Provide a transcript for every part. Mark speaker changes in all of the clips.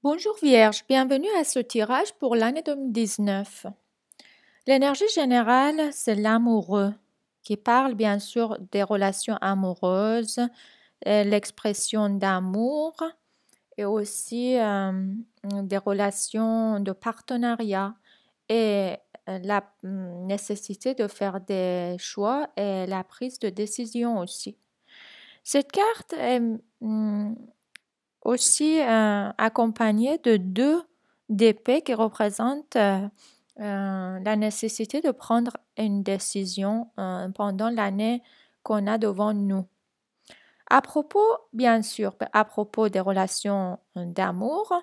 Speaker 1: Bonjour Vierge, bienvenue à ce tirage pour l'année 2019. L'énergie générale, c'est l'amoureux, qui parle bien sûr des relations amoureuses, l'expression d'amour et aussi des relations de partenariat et la nécessité de faire des choix et la prise de décision aussi. Cette carte est aussi accompagné de deux d'épées qui représentent la nécessité de prendre une décision pendant l'année qu'on a devant nous. À propos, bien sûr, à propos des relations d'amour,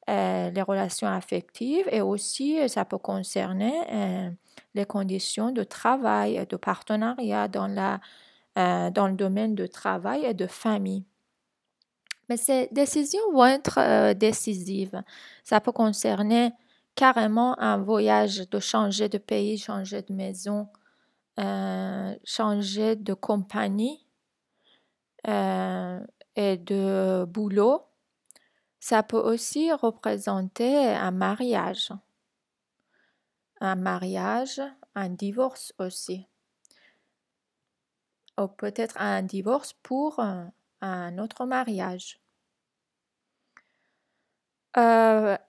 Speaker 1: les relations affectives et aussi ça peut concerner les conditions de travail et de partenariat dans le domaine de travail et de famille. Mais ces décisions vont être décisives. Ça peut concerner carrément un voyage, de changer de pays, changer de maison, changer de compagnie et de boulot. Ça peut aussi représenter un mariage, un divorce aussi, ou peut-être un divorce pour un autre mariage.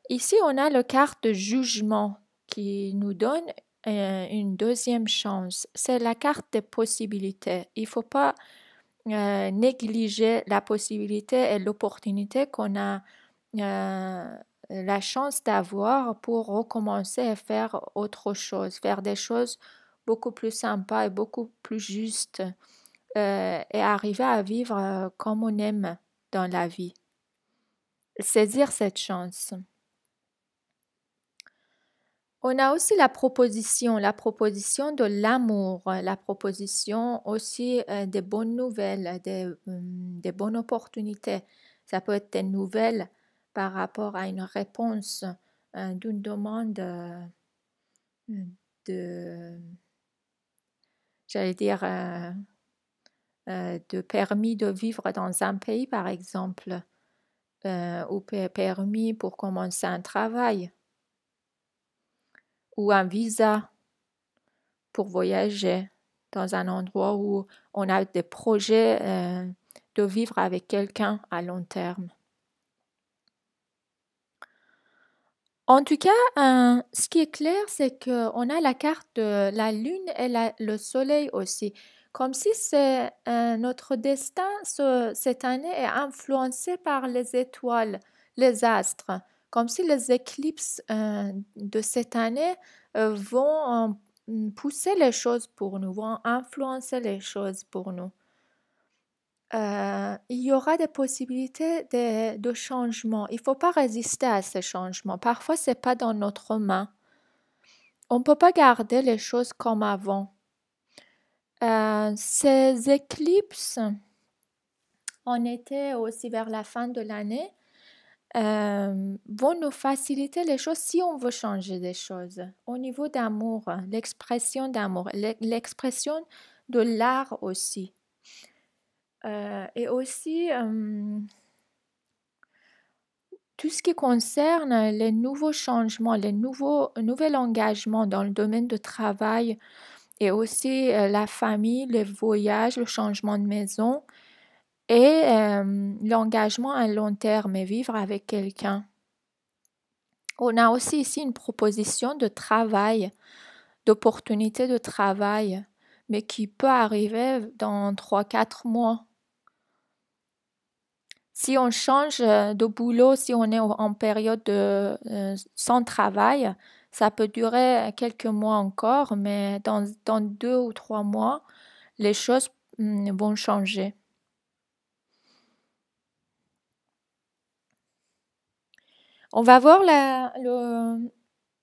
Speaker 1: Ici, on a le carte de jugement qui nous donne une deuxième chance. C'est la carte des possibilités. Il ne faut pas négliger la possibilité et l'opportunité qu'on a la chance d'avoir pour recommencer à faire autre chose, faire des choses beaucoup plus sympas et beaucoup plus justes et arriver à vivre comme on aime dans la vie. Saisir cette chance. On a aussi la proposition de l'amour, la proposition aussi des bonnes nouvelles, des bonnes opportunités. Ça peut être des nouvelles par rapport à une réponse d'une demande de, j'allais dire, de permis de vivre dans un pays, par exemple, ou permis pour commencer un travail, ou un visa pour voyager dans un endroit où on a des projets de vivre avec quelqu'un à long terme. En tout cas, ce qui est clair, c'est qu'on a la carte de la lune et le soleil aussi. Comme si notre destin cette année est influencé par les étoiles, les astres. Comme si les éclipses de cette année vont pousser les choses pour nous, vont influencer les choses pour nous. Il y aura des possibilités de changement. Il ne faut pas résister à ces changements. Parfois, ce n'est pas dans notre main. On ne peut pas garder les choses comme avant. Ces éclipses, en été aussi vers la fin de l'année, vont nous faciliter les choses si on veut changer des choses. Au niveau d'amour, l'expression d'amour, l'expression de l'art aussi. Et aussi tout ce qui concerne les nouveaux changements, nouvel engagement dans le domaine du travail et aussi la famille, les voyages, le changement de maison et l'engagement à long terme et vivre avec quelqu'un. On a aussi ici une proposition de travail, d'opportunité de travail, mais qui peut arriver dans 3-4 mois. Si on change de boulot, si on est en période sans travail, ça peut durer quelques mois encore, mais dans 2 ou 3 mois, les choses vont changer. On va voir le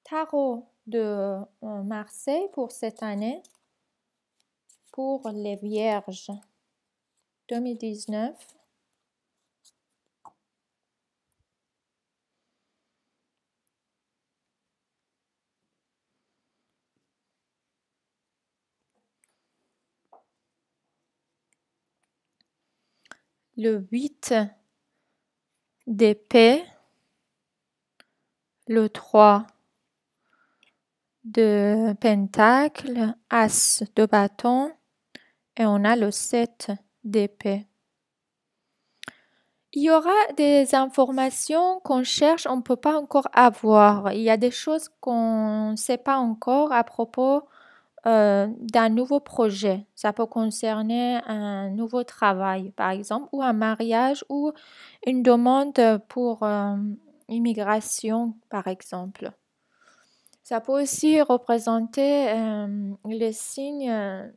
Speaker 1: tarot de Marseille pour cette année, pour les Vierges 2019. Le 8 d'épée, le 3 de pentacle, as de bâton et on a le 7 d'épée. Il y aura des informations qu'on cherche, on ne peut pas encore avoir. Il y a des choses qu'on ne sait pas encore à propos d'un nouveau projet. Ça peut concerner un nouveau travail, par exemple, ou un mariage, ou une demande pour immigration, par exemple. Ça peut aussi représenter les signes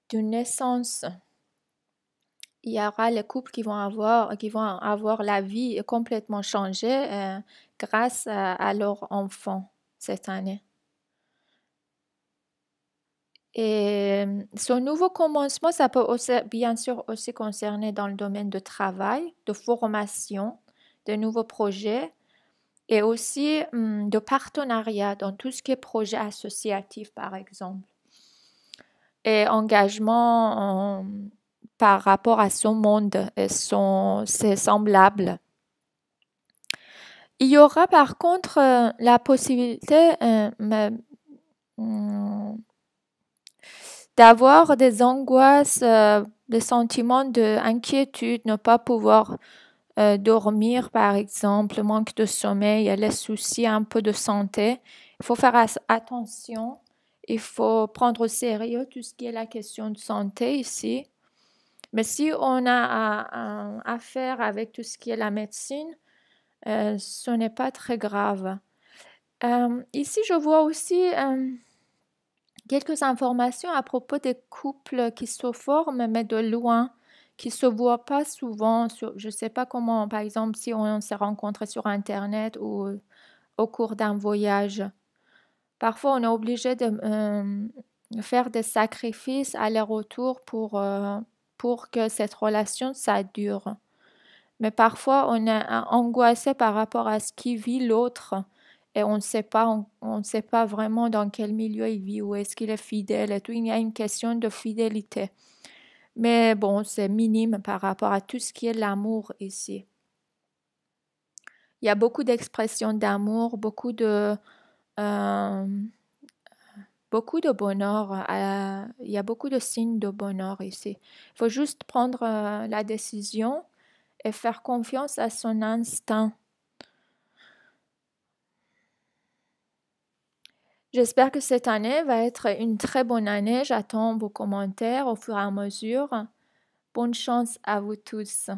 Speaker 1: d'une naissance. Il y aura les couples qui vont avoir la vie complètement changée grâce à leur enfant cette année. Et ce nouveau commencement, ça peut aussi, bien sûr aussi concerner dans le domaine de travail, de formation, de nouveaux projets et aussi de partenariat dans tout ce qui est projet associatif, par exemple. Et engagement par rapport à son monde et ses semblables. Il y aura par contre la possibilité d'avoir des angoisses, des sentiments d'inquiétude, ne pas pouvoir dormir par exemple, manque de sommeil, les soucis un peu de santé. Il faut faire attention, il faut prendre au sérieux tout ce qui est la question de santé ici. Mais si on a affaire avec tout ce qui est la médecine, ce n'est pas très grave. Ici, je vois aussi quelques informations à propos des couples qui se forment, mais de loin, qui ne se voient pas souvent. Je ne sais pas comment, par exemple, si on s'est rencontrés sur Internet ou au cours d'un voyage. Parfois, on est obligé de faire des sacrifices aller-retour pour que cette relation, ça dure. Mais parfois, on est angoissé par rapport à ce qui vit l'autre et on ne sait pas vraiment dans quel milieu il vit, ou est-ce qu'il est fidèle et tout. Il y a une question de fidélité. Mais bon, c'est minime par rapport à tout ce qui est l'amour ici. Il y a beaucoup d'expressions d'amour, beaucoup de bonheur. Il y a beaucoup de signes de bonheur ici. Il faut juste prendre la décision et faire confiance à son instinct. J'espère que cette année va être une très bonne année. J'attends vos commentaires au fur et à mesure. Bonne chance à vous tous.